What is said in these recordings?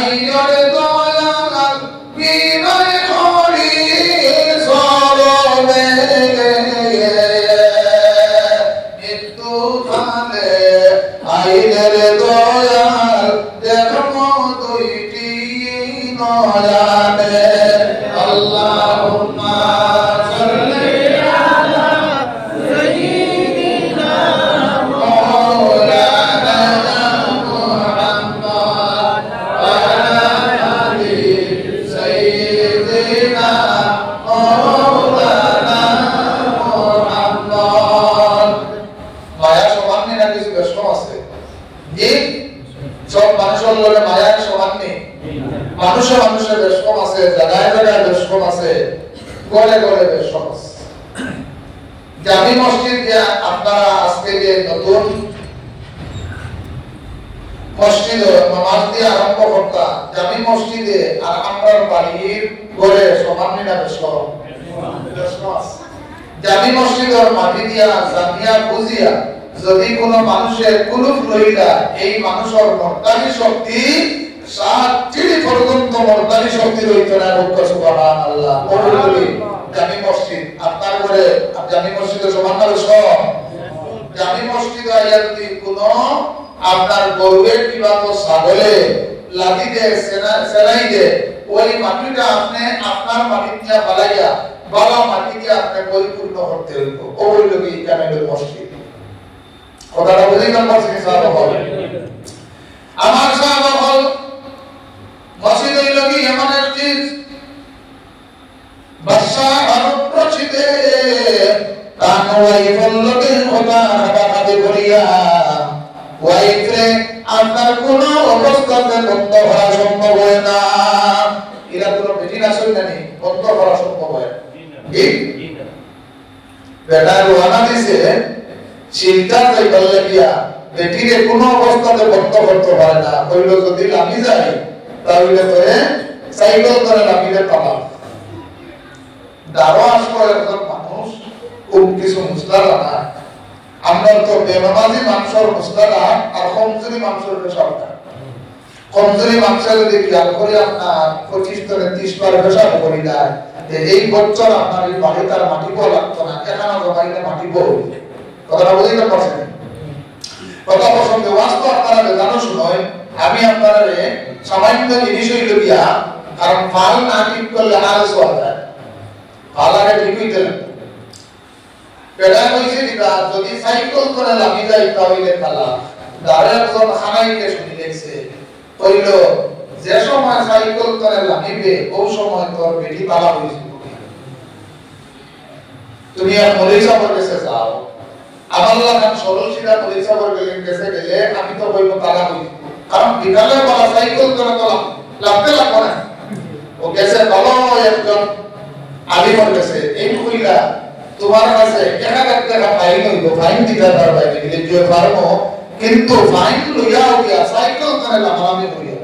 আইয়রে দয়াল বিনয় করি সরবে মৃত্যু কালে আইয়রে দয়াল দেখো দুইটি নয়নে আল্লাহুম্মা সাল্লি আলা সাইয়্যিদিনা মাওলানা মুহাম্মদ ওয়া আলা আলি সাইয়্যিদিনা মাওলানা মুহাম্মদ। মায়া সমান নেই না কিছু বেশম আছে? জি, সব মানুষের লগে মায়া সমান নেই। মানুষের মানুষের বেশম আছে, জায়গায় জায়গায় বেশম আছে, গড়ে গড়ে বেশম আছে। জামি মসজিদ যে আপনারা আজকে যে নতুন মসজিদ নামাজ দিয়ে আরম্ভ করতা, জামি মসজিদে আর আমরা বাড়ির গড়ে সমান না বেশম? জামি মসজিদের মাটি দিয়া জামিয়া বুঝিয়া যদি কোনো মানুষের কুলুপ লইলা এই মানুষের মর্দানি শক্তি 7 চিড়ি পর্যন্ত মর্দানি শক্তি রইতো না। সুবহানাল্লাহ। কবুল জামি মসজিদ আপনার ঘরে জামি মসজিদে সমান না সব? জামি মসজিদ আইয়া যদি কোনো আপনার গরুয়ের কিবা তো ছাগলে লাঠি দে সেলাই দে ওই মাটিটা আপনি আপনার মাটি দিয়া বালাইয়া বালা মাটি দিয়ে আপনি পরিপূর্ণ করতে হইব। ওই লোকই জামি মসজিদ। কথাটা বুঝিলাম মসজিদ সাহেব হল আমার সাহেব হল মসজিদ হইল কি এমন এক জিনিস বাদশাহ অনুপ্রচিতে তান ওয়াইফের লোকে কথা হাঁটাহাঁটি করিয়া ওয়াইফে আপনার কোন অবস্থাতে বন্ধ করা সম্ভব হয় না। এরা কোনো বেটি না শুনে নি বন্ধ করা সম্ভব হয় ঠিক বেটা রোহানা দিছে চিন্তা তাই বললে গিয়া বেটিরে কোনো অবস্থাতে বন্ধ করতে পারে না। কইল যদি লামি যায় তাহলে করে সাইকেল করে লামিরে পালা দারো আসবো একজন মানুষ খুব কিছু মুসলালা না। আমরা তো বেনামাজি মানুষের মুসলালা আর কমজোরি মানুষের পেশাব না। কমজোরি মানুষের যদি খেয়াল করে আপনার 25 থেকে 30 বার পেশাব করি যায় এই বছর আপনার এই বাড়িটার মাটি বল লাগতো না, এখানে জমাইলে মাটি বল। কথাটা বুঝতে পারছেন? কথা প্রসঙ্গে বাস্তব আপনারা জানো শুনয় আমি আপনারা সামান্য জিনিস হইল গিয়া কারণ ফাল না ঠিক করলে আর সোয়া যায় ফাল আগে ঠিক হইতে লাগবে। পেড়া কইছে দিবা যদি সাইকেল করে লামি যায় তাহলে খালা দাঁড়ে একজন খানাইকে শুনি দেখছে কইল যে সময় সাইকেল করে লামিবে ওই সময় তোর বেটি পালা হইছিল তুমি আর মরিসা বলতেছে যাও আল্লাহ খান সরল সিধা মরিসা বললেন কেসে গেলে আমি তো কইব তালা হই কারণ বিকালে বলা সাইকেল করে তো লাগতে লাগবে না ও কেসে ভালো একজন আলী বলতেছে এই কইলা তোমার কাছে 1000 টাকা ফাইন হইব ফাইন দিতে পারবে গেলে যে পারবো কিন্তু ফাইন লইয়া গিয়া সাইকেল করে লামালামি করিয়া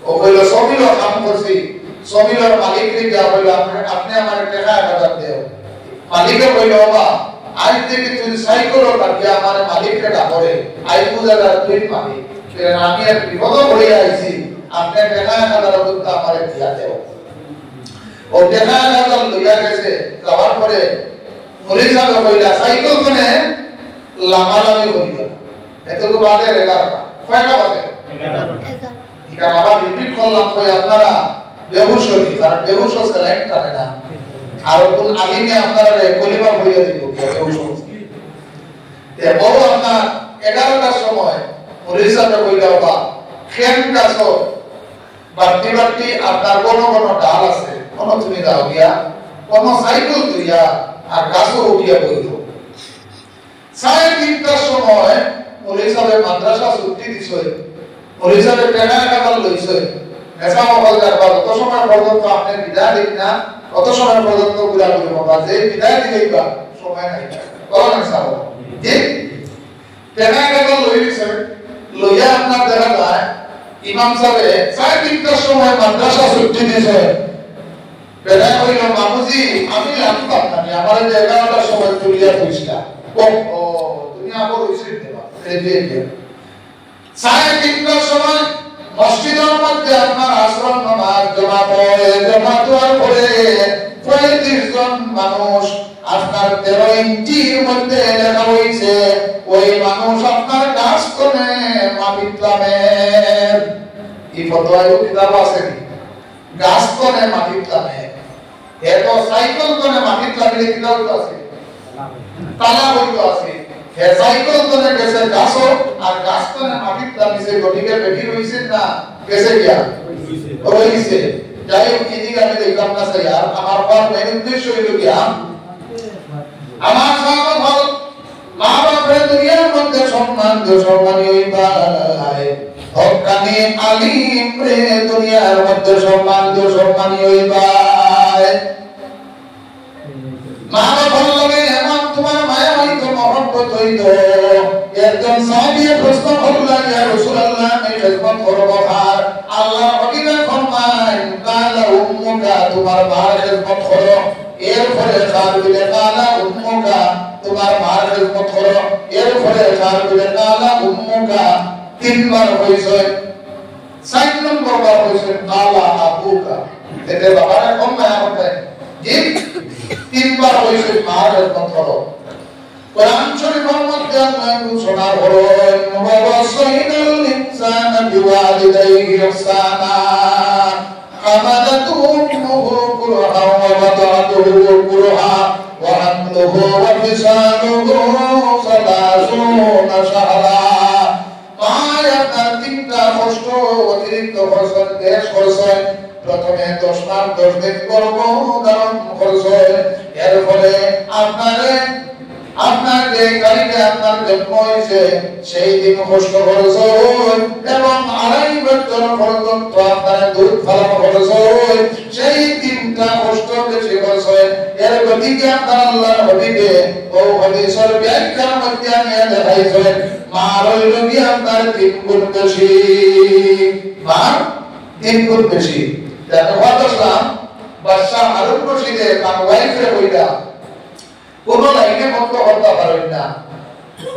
ও কইল সবিল কাম করছি সবিলের মালিককে যা কইল আপনি আমার টাকা 1000 দেও মালিকে কইল বাবা আজ থেকে তুই সাইকেল কাটিয়া আমার মালিককে ডাকরে আই বুঝালা তুই পাবি কারণ আমি এক বিপদ হয়ে আইছি আপনি টাকা 1000 বলতে আমারে দিয়া দেও ও টাকা 1000 লইয়া গেছে যাওয়ার পরে মরিসা কইলা সাইকেল কোনে লামালামি করিয়া এতটুকু বাদে 11টা কয়টা বাজে 11টা এটা আবার রিপিট করলাম কই আপনারা বেহুশ হই কারণ বেহুশ সেলেক্ট করে না আর কোন আলিমে আপনারা কলিমা বইয়া দিব বেহুশ তে বড় আপনার 11টার সময় মরিসা কইলা বাবা খেমটা সো বাড়তি বাড়তি আপনার কোন কোন ডাল আছে কোন তুমি দাও গিয়া কোন সাইকেল দিয়া আর গাছও উঠিয়া বইল 3:30টার সময় মরিসাবে মাদ্রাসা ছুটি দিছে মরিসাবে টাকা কামাল লইছে নেশা মহল যাবা কত সময় পর্যন্ত আপনি বিদায় দিন না কত সময় পর্যন্ত পুরা করব বাজে বিদায় দিইবা সময় নাই বলো না সাহেব ঠিক টাকা কামাল লইছে লইয়া আপনার দেখা যায় ইমাম সাহেব 3:30টার সময় মাদ্রাসা ছুটি দিছে বেলা কইল বাবুজি আমি জানতাম না আমার যে 11টার সময় তুলিয়া কইছিলা ও তুমি আবার হইছে দেবা এই যে 3:30টার সময় মসজিদের মধ্যে আপনার আশ্রম নামাজ জমাত করে 35 জন মানুষ আপনার 13 ইঞ্চির মধ্যে লেখা হয়েছে ওই মানুষ আপনার গাছ কোনে মাটির এই ফতোয়ায় কিতাব আছে গাছ কোনে মাটির এত সাইকেল কোনে মাটির লামে কিতাব আছে তালা বইতো আছে হে সাইকেল কোনে গেছে গাছ আর গাছ কোনে মাটির লামিছে গটিকে বেঠি রইছে না গেছে গিয়া রইছে যাই হোক এদিকে আমি দেখলাম না স্যার আমার পর মেন উদ্দেশ্য হইল গিয়া আমার সাহাবা ভালো মা বাপের দুনিয়ার মধ্যে সম্মানী হইবা হক্কানি আলিম রে দুনিয়ার মধ্যে সম্মানী হইবা মা বাবার লগে এমন তোমার মায়া হইতো মহব্বত হইতো একজন সাহাবী প্রশ্ন করলেন ইয়া রাসূলুল্লাহ আমি খেদমত করব আর আল্লাহ হাবিবে ফরমান কালা উম্মুকা তোমার মার খেদমত করো এরপরে সাহাবীকে কালা উম্মুকা তোমার মার খেদমত করো এরপরে সাহাবীকে কালা উম্মুকা তিনবার হইছে 4 নম্বর বার হইছে কালা আবুকা এতে বাবার কোন মায়া করতে জি তিনবার হইছে মার খেদমত করো কোরআন শরীফের মধ্যে আল্লাহ ঘোষণা করেন ওয়াসাইনাল ইনসানা বিওয়ালিদাইহি ইহসানা হামালাতুহু উম্মুহু কুরহা ওয়া ওয়াদাতুহু কুরহা ওয়া হামলুহু ওয়া ফিসালুহু 30 শাহরা মায়াটা তিনটা কষ্ট অতিরিক্ত খরচ দেশ খরচ প্রথমে 10 মাস 10 দিন গর্ভধারণ খরচ এর ফলে আপনার যে গাড়িতে আপনার জন্ম হয়েছে সেই দিন কষ্ট খরচ এবং 2.5 বছর পর্যন্ত আপনার দুধ ফলানো খরচ সেই দিনটা কষ্ট বেশি খরচ এর গতিকে আপনার আল্লাহর হাবিবে ও হাদিসের ব্যাখ্যার মধ্যে নিয়ে দেখাইছেন মার হইল কি আপনার 3 গুণ বেশি মার 3 গুণ বেশি দেখো বললাম বাদশা হারুন রশিদের তার ওয়াইফের হইলা কোন লাইনে বন্ধ করতে পারেন না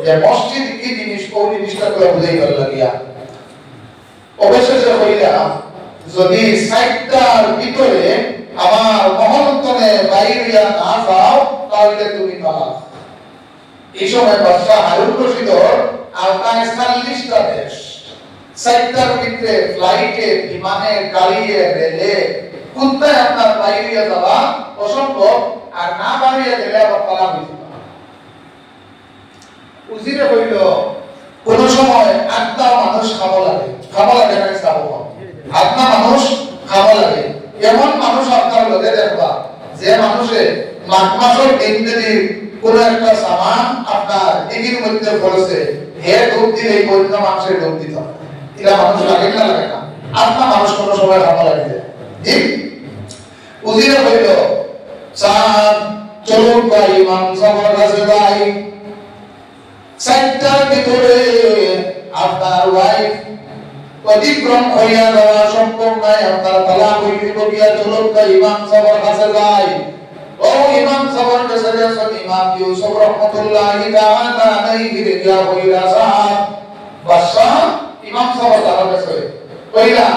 যে মসজিদ কি জিনিস কোন জিনিসটা করে বুঝাই ভালো লাগিয়া অবশেষে হইলা যদি সাইটটার ভিতরে আমার মহন্তনে বাইরিয়া না যাও তাহলে তুমি তালাক এই সময় বাদশা হারুন রশিদ আপনার 40টা দেশ সাইটটার ভিতরে ফ্লাইটে বিমানে গাড়িয়ে রেলে কোথায় আপনার বাইরিয়া যাওয়া অসম্ভব আর না বাড়িয়ে গেলে আবার তালাক হইতে পারে উজিরে কইল কোন সময় আত্মা মানুষ খাবো লাগে না খাবো আত্মা মানুষ খাবো লাগে এমন মানুষ আপনার লগে দেখবা যে মানুষে মাঘ মাসের দিন যদি কোন একটা সামান আপনার দিকের মধ্যে পড়েছে হে ডুব দিলে অন্য মানুষের ডুব দিত এটা মানুষ লাগে না আত্মা মানুষ কোন সময় খাবো লাগে ঠিক উজিরে কইল চলুন ভাই ইমাম সাহেবের কাছে যাই সাইটটার ভিতরে আপনার ওয়াইফ অতিক্রম হইয়া যাওয়া সম্ভব নাই আপনার তালাক হইতে গিয়া চলুন ভাই ইমাম সাহেবের কাছে যাই ও ইমাম সাহেবের কাছে যান ইমাম ইউসুফ রাহমাতুল্লাহি তাআলা আলাইহি গিয়া হইলা সাহেব বাদশা ইমাম সাহেবের কাছে কইলা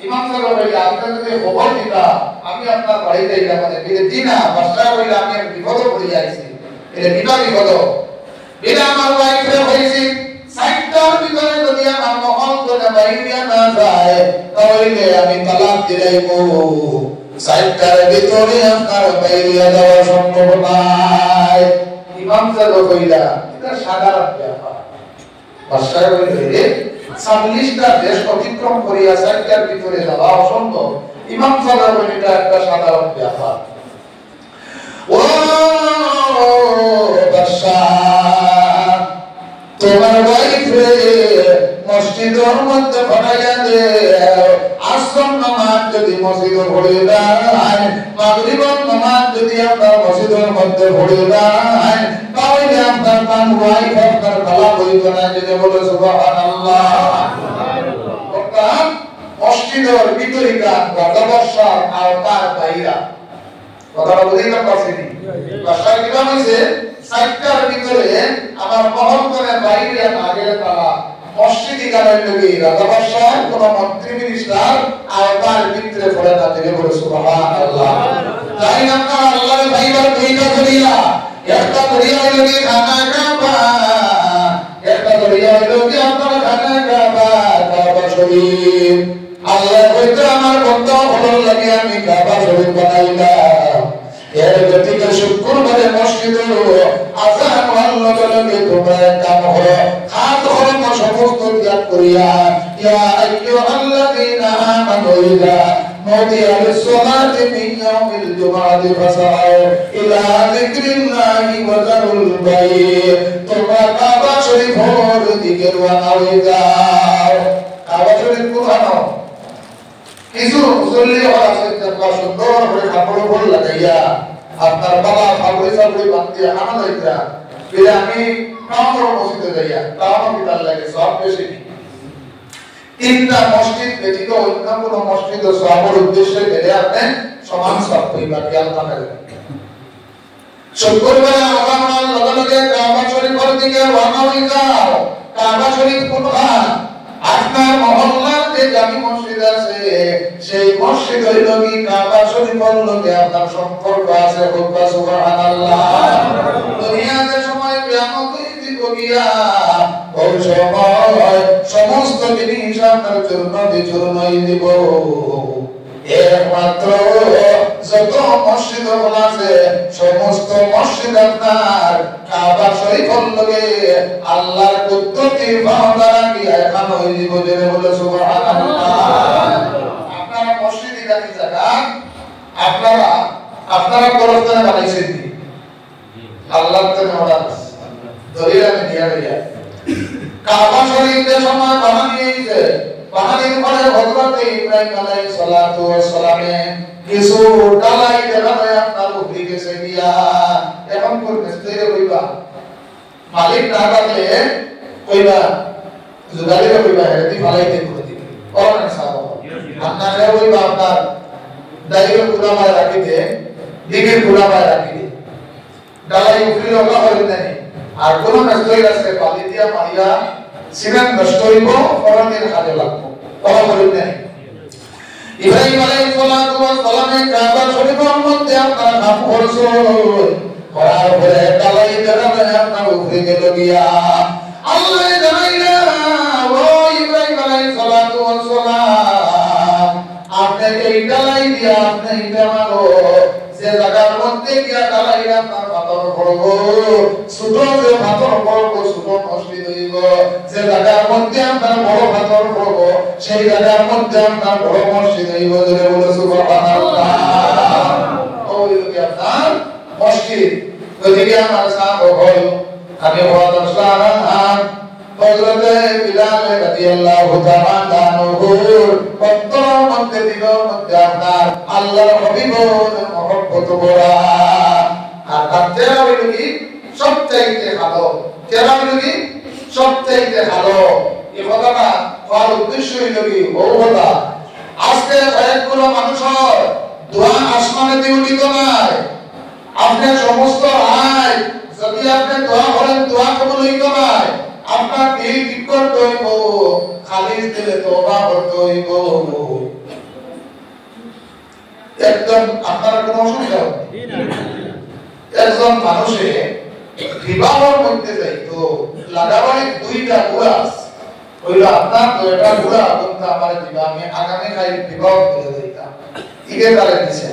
ইমাম সাহেব কইলা আপনি যদি খবর দিতা আমি আপনার বাড়িতে যাই মানে দিনা বাদশা কইলা আমি বিপদে পড়ে যাইছি এটা বিপদ বিনা আমার ওয়াইফে হইছি সাইটটার ভিতরে যদি আমার মহল করে বাইরিয়া না যায় তাহলে আমি তালাক দিলাইবো সাইটটার ভিতরে আপনার বাইরিয়া যাওয়া সম্ভব নাই ইমাম সাহেব কইলা এটা সাধারণ ব্যাপার বাদশা কইলে 40টা দেশ অতিক্রম করিয়া সাইটটার ভিতরে যাওয়া অসম্ভব ইমাম সাহেব এটা একটা সাধারণ ব্যাপার ও বাদশা তোমার ওয়াইফে মসজিদের মধ্যে পাঠাইয়া দে আসর নামাজ যদি মসজিদে পড়ে যায় মাগরিবের নামাজ যদি আপনার মসজিদের মধ্যে পড়ে যায় তাহলে আপনার তার ওয়াইফ আপনার তালাক হইবে না যদি বলে সুবহানাল্লাহ অর্থাৎ মসজিদের ভিতরিকার গতবর্ষার আওতার বাইরা কথাটা বুঝতে পারছেন বাদশা কি বলেছে সাইটটার ভিতরে আমার মহল করে বাইরে না গেলে তালা মসজিদ গানের লোকে রাজা বাদশাহ কোন মন্ত্রী মিনিস্টার আওতার ভিতরে পড়ে না দিলে বলে সুবহানাল্লাহ। তাই আপনার আল্লাহর ভাইবার দুইটা দরিয়া, একটা দরিয়া হলো কি খানা কাবা, একটা দরিয়া হলো কি আপনার খানা কাবা, কাবা শরীফ। আল্লাহ কইতে আমার বন্ধু ভালো লাগে আমি কাবা শরীফ বানাইলাম। এর গতিকে শুক্রবারে মসজিদে আযান হওয়ার লগে লগে তোমরা কাম হলো হাত হরম সমস্ত ত্যাগ করিয়া ইয়া আইয়ুহাল্লাযীনা আমানু ইযা নুদিয়া লিস-সালাতি মিন ইয়াউমিল জুমআতি ফাসআউ ইলা যিকরিল্লাহি ওয়া যারুল বাই'। তোমরা কাবা শরীফের দিকে রওনা হয়ে যাও। কাবা শরীফ কোথায়? কিছু মুসল্লি আছে যারা সুন্দর করে কাপড় পরে লাগাইয়া আপনার বাবা ফাবরি সাবরি বাঁধতে আনা যাইতা বিলে আমি কামর মসজিদে যাইয়া তাও বিদাল লাগে সব বেশি তিনটা মসজিদ ব্যতীত অন্য কোনো মসজিদ ও সওয়াবের উদ্দেশ্যে গেলে আপনি সমান সব পাইবা কিয়ামত হবে। শুক্রবার আগামী লগে লগে কাবা শরীফের দিকে রওনা হয়ে যাও। কাবা শরীফ কোথায়? আপনার মহল্লার যে জামি মসজিদ আছে সেই মসজিদ হইল কি কাবা শরীফের লগে আপনার সম্পর্ক আছে। বলবা সুবহানাল্লাহ। দুনিয়াতে সময় কিয়ামত হইব গিয়া ওই সময় সমস্ত জিনিস আপনার জন্য বিচূর্ণ হয়ে দিব। একমাত্র যত মসজিদ আছে সমস্ত মসজিদ আপনার কাবা শরীফের লগে আল্লাহর কুদরতি ভাওনা কি এখন হয়ে যাব জেনে বলে সুবহানাল্লাহ। আপনারা মসজিদে গানি জায়গা আপনারা গোরস্থানে বানাইছেন কি আল্লাহর জন্য অর্ডার দলিল আমি দিয়া দিয়া কাবা শরীফের সময় বানিয়েছে। বানানোর পরে হযরত ইব্রাহিম আলাইহিস সালাতু ওয়াস সালামে কিছু ডালাই দেখাবে আপনার উপরে গেছে গিয়া এখন কোন মিস্ত্রি কইবা মালিক না থাকলে কইবা জুগালিরে কইবা হেদি ফালাইতে করে দিবে কোন সাহেব আপনারা কইবা আপনার দাইরে পুরা মায় রাখিতে দিকে পুরা মায় রাখিতে ডালাই উপরে লগা হইল না আর কোন মিস্ত্রি আছে পালি দিয়া মারিয়া সিমেন্ট নষ্ট হইব ফরনের কাজে লাগবে কথা বলেন না। ইব্রাহিম আলাইহিস সালাতু ওয়াস সালামে কাবা শরীফের মধ্যে আপনারা নাম করছেন করার পরে ডালাই দেখাবে আপনার উপরে গেল গিয়া আল্লাহ জানাইলা ও ইব্রাহিম আলাইহিস সালাতু ওয়াস সালাম আপনাকে এই ডালাই দিয়া আপনি এটা মারো যে জায়গার মধ্যে গিয়া ডালাই আপনার পাথর পড়ব ছোট যে পাথর পড়ব ছোট মসজিদ হইব। যে জায়গার মধ্যে আপনার বড় পাথর পড়ব সেই জায়গার মধ্যে আপনার বড় মসজিদ হইব। জোরে বলে সুবহানাল্লাহ। ওই কি আপনার মসজিদ ওইদিকে আমার সাহেব হল আমি হওয়া দর্শন হযরত বিলাল রাদিয়াল্লাহু তাআলা আনহুর পত্তর মধ্যে দিল মধ্যে আপনার আল্লাহর হাবিবের মহব্বত বড়া আর তার তেরাবির কি সবচাইতে ভালো তেরাবির কি সবচাইতে ভালো। এই কথাটা হওয়ার উদ্দেশ্য হইল কি বহু কথা আজকে কয়েকগুলো মানুষের দোয়া আসমানে দিয়ে উঠিত নাই। আপনার সমস্ত আয় যদি আপনি দোয়া করেন দোয়া কবুল হইত নাই। আপনার দিল ঠিক করতে হইব খালিস দিলে তওবা করতে হইব। একদম আপনার কোনো অসুবিধা হবে একজন মানুষে বিবাহের মধ্যে যাইতো লাগাবাড়ি দুইটা গুড়া হইল আপনার দুইটা গুড়া বলতে আমার দিবা আমি আগামী খাই বিবাহ করে যাইতাম ইগে তারে দিছে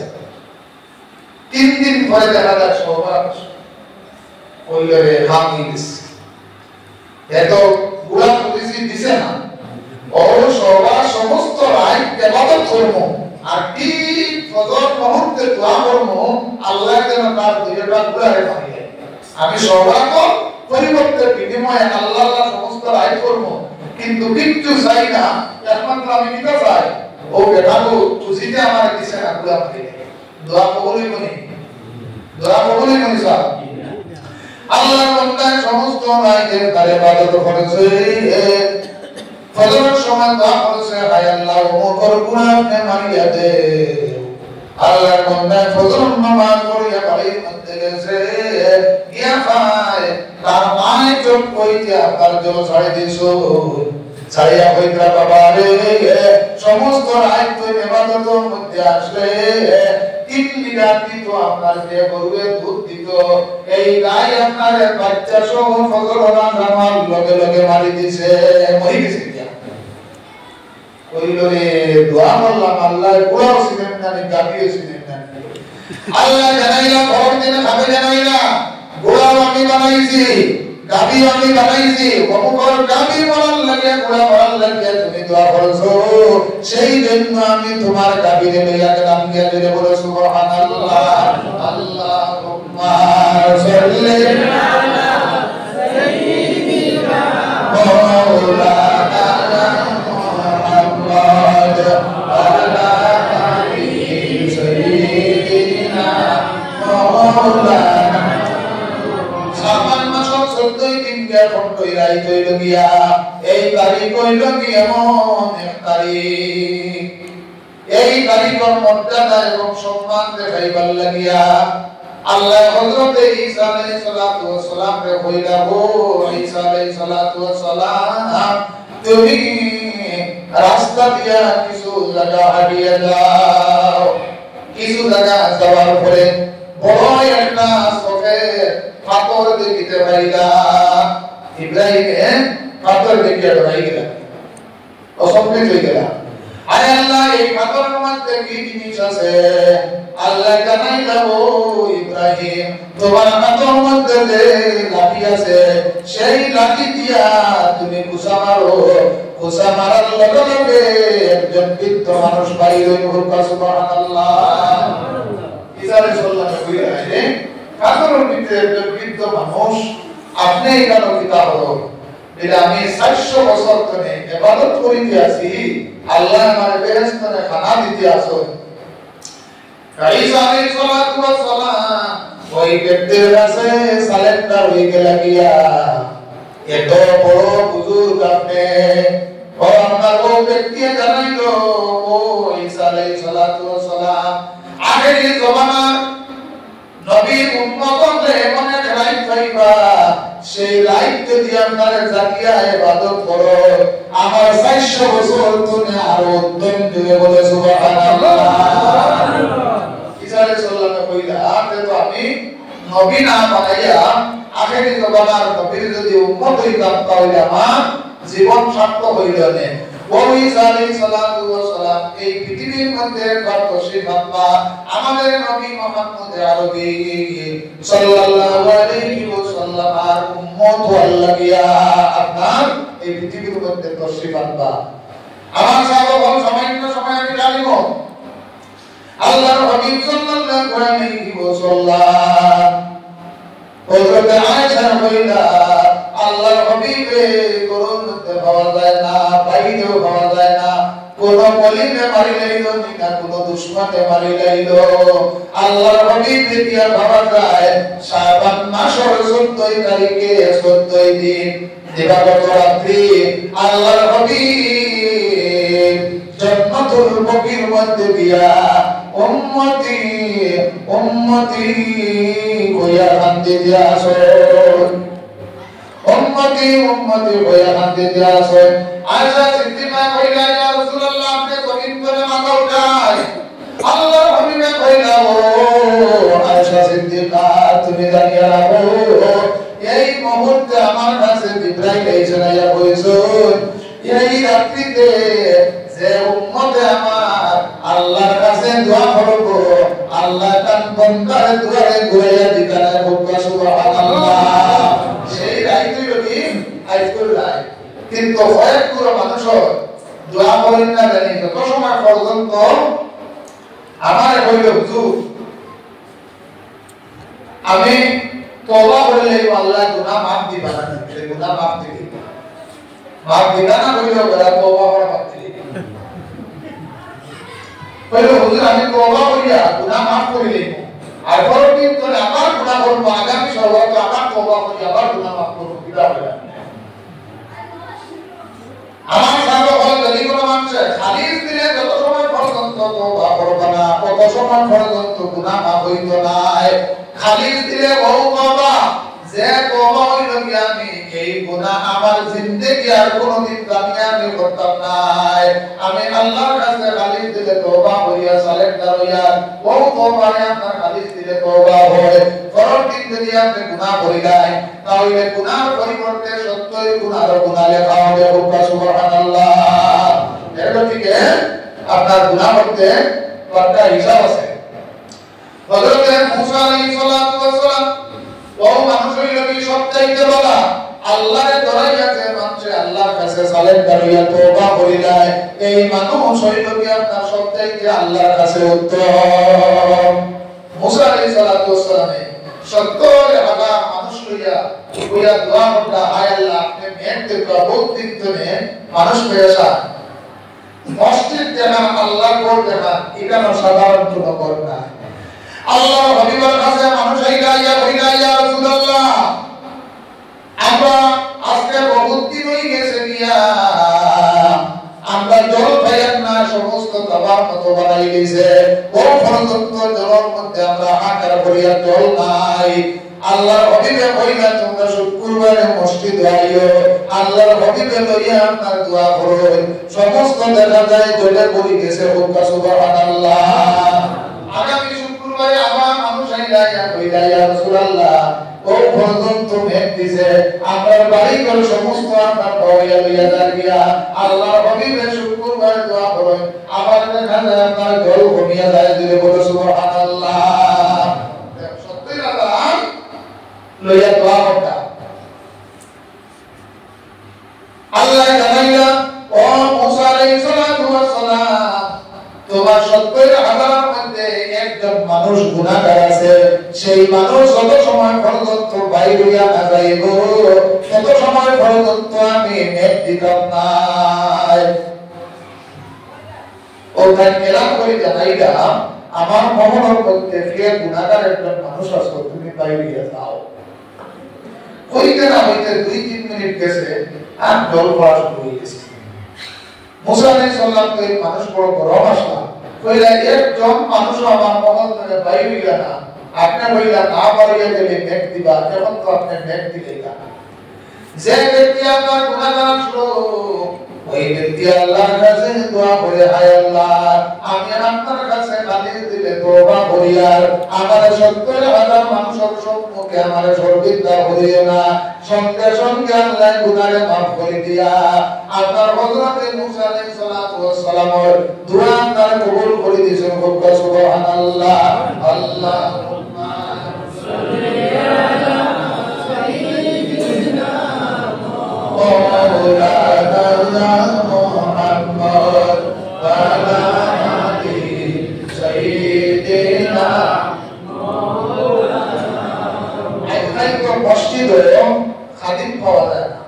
3 দিন পরে দেখা যায় সৌভাগ্য হইল রে হামি দিছে এত গুড়া পুলিশি দিছে না ও সবার সমস্ত রায় ইবাদত করব আর ঠিক ফজর মুহূর্তে দোয়া করব আল্লাহ যেন তার দুইটা গুড়া রে পাঠিয়ে আমি সৌভাগ্য পরিবর্তে বিনিময়ে আল্লাহ সমস্ত রায় করব কিন্তু কিচ্ছু চাই না একমাত্র আমি কি চাই ও বেটাবু তুজিতে আমার দিছে না গুড়া পাঠিয়ে দোয়া কবুলই করি দোয়া কবুলই করি স্যার আল্লাহর বান্দা সমস্ত রায়দের তার ইবাদত করেছে ফজরের সময় দোয়া করেছে হায় আল্লাহ ওমর গুনাহ আপনি মারিয়া দে। আল্লাহর বান্দা ফজরের নামাজ পড়িয়া বাড়ির মধ্যে গেছে গিয়া পায় তার মায়ে চোখ কইতে আপনার জন্য ছাড়ি দিছো ছায়া হইরা বাবা রে সমস্ত রাত তো ইবাদতের মধ্যে আসলে 3 লিটার দিত আপনার যে গরুয়ে দুধ দিত এই গায় আপনার বাচ্চা সহ ফজর নামাজ লগে লগে মারি দিছে মরি গেছে কিয়া কইলো রে দোয়া করলাম আল্লাহ পুরাও সিনেন না গাবিও সিনেন না আল্লাহ জানাইলা খবর দিনে খাবে জানাইলা গোড়া আমি বানাইছি গাবি আমি বানাইছি অমুকর গাবি বলার লাগে গোড়া বলার লাগে তুমি দোয়া করছো সেই জন্য আমি তোমার গাবিরে লইয়া গেলাম গিয়া জোরে বলো সুবহানাল্লাহ আল্লাহুম্মা সাল্লি আলা সাইয়্যিদিনা মাওলানা মুহাম্মদ আলা আলিহি সাইয়্যিদিনা মাওলানা সামান মাসক 14 দিন গে ফটই রাই কইল গিয়া এই তারিখ কইল গিয়া মন এক তারিখ এই তারিখের মর্যাদা এবং সম্মান দেখাইবার লাগিয়া আল্লাহ হযরত ঈসা আলাইহিস সালাতু ওয়াস সালাম রে কইলা ও ঈসা আলাইহিস সালাতু ওয়াস সালাম তুমি রাস্তা দিয়া কিছু জায়গা হারিয়ে যাও কিছু জায়গা যাওয়ার পরে বড় একটা সফেদ পাথর দেখিতে পাইলা ইব্রাহিম পাথর দেখিয়া ডরাই গেল অসম্ভব হয়ে গেল আয় আল্লাহ এই পাথরের মধ্যে কি জিনিস আছে আল্লাহ জানাইলা ও ইব্রাহিম তোমার হাতের মধ্যে যে লাঠি আছে সেই লাঠি দিয়া তুমি কুসা মারো কুসা মারার লগে লগে একজন বৃদ্ধ মানুষ বাইরে হইল সুবহানাল্লাহ ঈসা আলাইহিস সালাম কইরা রে পাথরের ভিতরে একজন বৃদ্ধ মানুষ আপনি এখানে কিতাব হলো এটা আমি 400 বছর ধরে ইবাদত করিতে আছি আল্লাহ আমার বেহেশতে খানা দিতে আসো ঈসা আলাইহিস সালাতু ওয়াস সালাম ওই ব্যক্তির কাছে সালেন্ডার হয়ে গেল গিয়া এত বড় বুজুর্গ আপনি ও আমার ও ব্যক্তি জানাইলো ও ঈসা আলাইহিস সালাতু ওয়াস সালাম আগের জমানার নবীর উম্মতকে এমন এক রাইট পাইবা সেই রাইট যদি আপনারা জাকিয়া ইবাদত করো আমার 400 বছর তুমি আরো উত্তম দিবে বলে সুবহানাল্লাহ ঈসা আলাইহিস সালাম কইলা আপনি তো আমি নবী না বানাইয়া আখেরি জমানার নবীর যদি উম্মত হইতাম তাহলে আমার জীবন সার্থক হইল না ওই ঈসা আলাইহিস সালাতু ওয়াস সালাম এই পৃথিবীর মধ্যে তশরীফ আনবা আমাদের নবী মুহাম্মদ আরবি সাল্লাল্লাহু আলাইহি ওয়াসাল্লাম আর উম্মত ওয়াল্লাহিয়া আপনার এই পৃথিবীর মধ্যে তশরীফ আনবা আমার সাহাবাগণ সামান্য সময় আমি জানিব আল্লাহর হাবিব সাল্লাল্লাহু আলাইহি ওয়াসাল্লাম হযরত আয়েশা কইলা আল্লাহর হাবিবে করুণতে পাওয়া যায় না বাইরেও পাওয়া যায় না কোন কলিমে মারি লাইলো না কোন দুশমনে মারি লাইলো আল্লাহর হাবিবে দিয়া পাওয়া যায় শাবান মাসের 14 তারিখে 14 দিন দিবাগত রাত্রি আল্লাহর হাবিব জান্নাতুল বাকির মধ্যে দিয়া উম্মতি উম্মতি কইয়া কান্দে দিয়া আসেন উম্মতি উম্মতি কইয়া কান্দে দিয়া আসেন আয়েশা সিদ্দিকা কইলা ইয়া রাসূলুল্লাহ আপনি জমিন করে মাথা উঠায় আল্লাহর হাবিবে কইলা ও আয়েশা সিদ্দিকা তুমি জানিয়া রাখো এই মুহূর্তে আমার কাছে জিবরাইল এসে আইয়া কইছেন এই রাত্রিতে যে উম্মতে আমার আল্লাহর কাছে দোয়া করব আল্লাহ তার বান্দার দুয়ারে ঘুরাইয়া দিবেন সুবহানাল্লাহ সেই রাইতে যদি আইফুল রাই কিন্তু হয় পুরো মানুষ দোয়া করেন না জানি কত সময় পর্যন্ত আমার কইল হুজুর আমি তওবা করলে আল্লাহ গুনাহ maaf দিবা না সেই গুনাহ maaf দিবে maaf দিবা না কইলো বড় তওবা করা maaf দিবে কইলো হুজুর আমি তওবা করিয়া গুনাহ maaf করে লইব আর পরদিন করে আবার গুনাহ করব আগামী সর্বত আবার তওবা করি আবার গুনাহ maaf করব কিবা হবে আমার সাথে বল যদি কোনো মানুষ খালিস দিলে যত সময় পর্যন্ত তওবা করবে না তত সময় পর্যন্ত গুনাহ maaf হইতো না খালিস দিলে বহু তওবা যে তওবা হইল কি আমি এই গুনাহ আমার জিন্দেগি আর কোনদিন আমি করতাম না, আমি আল্লাহর কাছে খালিস দিলে তওবা হইয়া সালেন্ডার হইয়া ও তওবায় আপনার খালিস দিলে তওবা হয়। পরবর্তী যদি আপনি গুনাহ করিলেন তাহলে গুনাহর পরিবর্তে সত্যই গুনাহ লেখা হবে। সুবহানাল্লাহ। এর থেকে আপনার গুনাহ করতে একটা হিসাব আছে। হযরত মুসা আলাইহিস সালাতু ওয়াস সালাম ও মানুষের নবী সবচাইতে বলা আল্লাহর দরাইয়াতে মানুষে আল্লাহর কাছে সালেন্ডার হইয়া তওবা করিলেন, এই মানুষ হইল কি আপনার সবচাইতে আল্লাহর কাছে উত্তম। মুসা আলাইহিস সালাতু ওয়াস সালামে 70,000 মানুষ লইয়া দোয়া করলা, হায় আল্লাহ আপনি মেঘ দেখবা বহুত দিন ধরে মানুষ পেয়েছা মসজিদ দেখা আল্লাহর ঘর দেখা এখানে সাধারণ কোনো ঘর না। আল্লাহর হাবিবের কাছে মানুষ আইয়া ইয়া রাসূলুল্লাহ আমরা আজকে বহুত দিন হয়ে গেছে গিয়া আমরা জল পাইয়াম না, সমস্ত খাবার মতো বানাই গেছে, বহু ফরজন্ত জলের মধ্যে আমরা হাঁটার করিয়া জল নাই। আল্লাহর হাবিবে কইলা তোমরা শুক্রবারে মসজিদে আইও, আল্লাহর হাবিবে লইয়া আপনার দোয়া করো, সমস্ত দেখা যায় জলে পড়ে গেছে। সুবহানাল্লাহ। আগামী শুক্রবারে আবার মানুষ আইলা কইলা ইয়া রাসূলুল্লাহ ও পর্যন্ত মেঘ দিছে, আপনার বাড়ি ঘর সমস্ত আপনার পাওয়া লইয়া যাইয়া আল্লাহর হাবিবে শুক্রবার দোয়া করেন, আবার দেখা যায় আপনার জল কমিয়া যায়। দিলে বলে সুবহানাল্লাহ। সত্যি কথা লইয়া দোয়া করতা আল্লাহ জানাইলা ও মুসা আলাইহিস সালাতু ওয়াস সালাম তোমার 70,000 মধ্যে একজন মানুষ গুনাহগার আছে, সেই মানুষ যত সময় পর্যন্ত বাইরে হইয়া না যাইব তত সময় পর্যন্ত আমি মেঘ দিতাম না। ওখানে এলাম করে জানাইলাম আমার মহলের মধ্যে ফিরে গুনাহগার একজন মানুষ আছে, তুমি বাইরে হইয়া যাও। হইতে না হইতে 2-3 মিনিট গেছে আর জল পড়া শুরু হয়ে গেছে। মুসা আলাইহিস সালাম তো মানুষ বড় গরম আসলা কইলা একজন মানুষ আমার মহল থেকে বাইরে হইয়া না, আপনি হইলা না বাড়িয়া গেলে মেঘ দিবা, এখন তো আপনি মেঘ দিলেই না। যে ব্যক্তি আপনার গুনাহগার আসলো ওই ব্যক্তি আল্লাহর কাছে দোয়া করে, হায় আল্লাহ আমি আপনার কাছে খালিস দিলে তওবা করি, আর আমার 70,000 মানুষের সম্মুখে আমার সর্বিদ্যা করিও না। সঙ্গে সঙ্গে আল্লাহ গুনাহে মাফ করে দিয়া আপনার হযরত মুসা আলাইহিস সালাতু ওয়াস সালামের দোয়া আপনার কবুল করে দিয়েছেন। সুবহানাল্লাহ। আল্লাহুম্মা সাল্লি আলা সাইয়্যিদিনা মাওলানা মুহাম্মদ ওয়া আলা আলি সাইয়্যিদিনা মাওলানা। আজকাল তো মসজিদে খাদিম পাওয়া যায় না,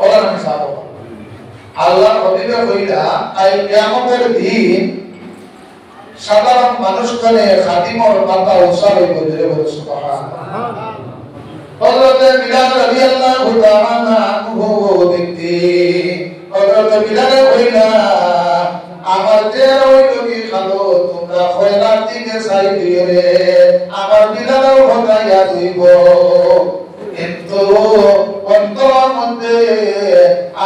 ওরা আমি সাহাবা আল্লাহর হাবিবে কইলা আই কিয়ামতের দিন সাধারণ মানুষ কানে খাদিমর মাথা উঁচা হইব। বলে সুবহানাল্লাহ। হযরত বিলাল রাদিয়াল্লাহু তাআলা আনহু ব্যক্তি হযরত বিলাল কইলা আমার দেহ হইল কি খালো তোমরা খয়রার দিকে চাই দিও রে, আমার বিলালও হতাইয়া হইব। কিন্তু অন্তরের মধ্যে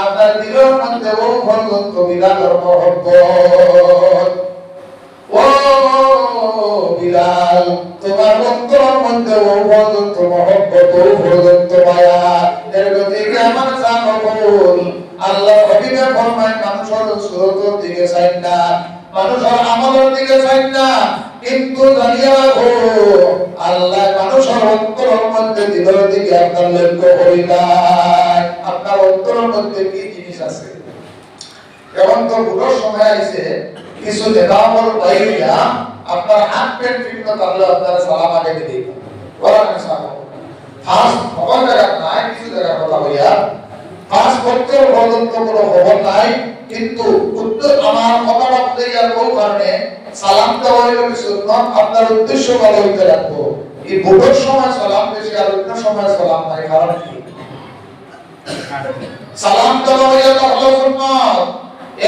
আপনার দিলের মধ্যে ও পর্যন্ত বিলালের মহব্বত। ও বিলাল তোমার অন্তরের মধ্যে ও পর্যন্ত মহব্বত, ও পর্যন্ত মায়া, এর গতিকে আমার জানো বল আল্লাহ হাবিবে ফরমায় মানুষের সুরতের দিকে চাই না, মানুষের আমলের দিকে চাই না, কিন্তু জানিয়া রাখো আল্লাহ মানুষের অন্তরের মধ্যে দিলের দিকে আপনার লক্ষ্য করি নাই। আপনার অন্তরের মধ্যে কি জিনিস আছে? এখন তো বুড়োর সময় আইছে, কিছু নেতামল বাইরিয়া আপনার হাত পেট ফিরতে তাহলে আপনার সালাম আগে দিই বলেন সালাম ফার্স্ট খবর জায়গা নাই, কিছু জায়গা কথা হইয়া ফার্স্ট করতে পর্যন্ত কোনো খবর নাই, কিন্তু উত্তর আমার কথা ভাবতে আর কোন কারণে সালাম দেওয়া হইল সুন্নাত, আপনার উদ্দেশ্য ভালো হইতে রাখবো। এই বুড়োর সময় সালাম বেশি আর অন্য সময় সালাম নাই, কারণ কি? সালাম দেওয়া হইল তো হলো সুন্নাত।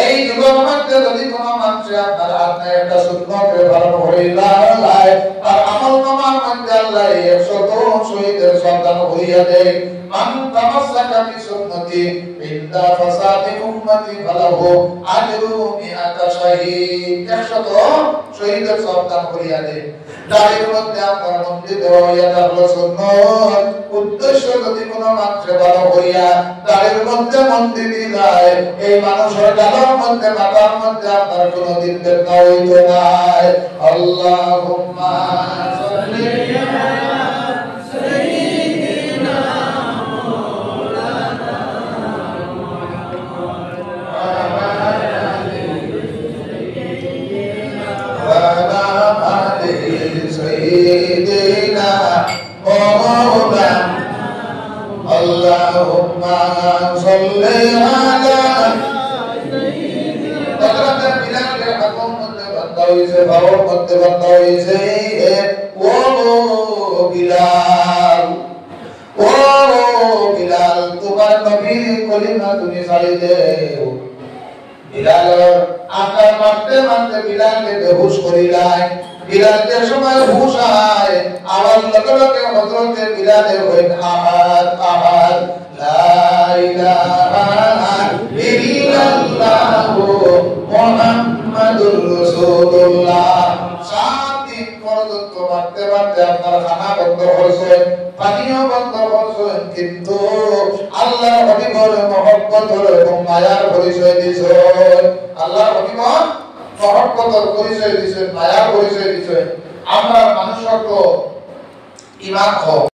এই যুগের মধ্যে যদি কোনো মানুষ আপনার হাত একটা সুন্নতের ভালো হইলাই আর আমল নামা মধ্যে আল্লাহ 100 শহীদের সন্তান হইয়া দেয় মান তামাসসাকা বিসুন্নতি ইল্লা ফাসাদি উম্মতি ফালাহু আজরু মিআতা শাহীদ 100 শহীদের সন্তান হইয়া দেয় দাড়ির মধ্যে আপনার মন্দির হইয়া থাকলো সুন্নত উদ্দেশ্য যদি কোনো মানুষের ভালো হইয়া দাড়ির মধ্যে মন্দির দিলায় এই মানুষের গালের মধ্যে মাথার মধ্যে আপনার কোনোদিন বেদনা হইত নাই আল্লাহুম্মা সাল্লি আলা সাইয়্যিদিনা মাওলানা سيدنا مولانا اللهم صل على حضرت بلال کے حکم مت بندوی سے بھاؤ مت بندوی سے او بلال تمہار نبی کلمہ تمہیں ساڑی دے বিলাল আকার মারতে মারতে বিলালকে বেহুশ করিলাই বিলাল যে সময় হুশ আয় আওয়াজ লগে লগে হযরতে বিলালের হইল আহাদ আহাদ লা ইলাহা ইল্লাল্লাহু মুহাম্মাদুর রাসূলুল্লাহ 7 দিন পর্যন্ত মারতে মারতে আপনার খানা বন্ধ হয়েছে পানিও বন্ধ হয়েছে কিন্তু আল্লাহর হাবিবের মহব্বতের এবং মায়ার পরিচয় দিয়েছে আল্লাহর হাবিব মহব্বতের পরিচয় দিয়েছে মায়ার পরিচয় দিয়েছে আমরা মানুষকে ঈমান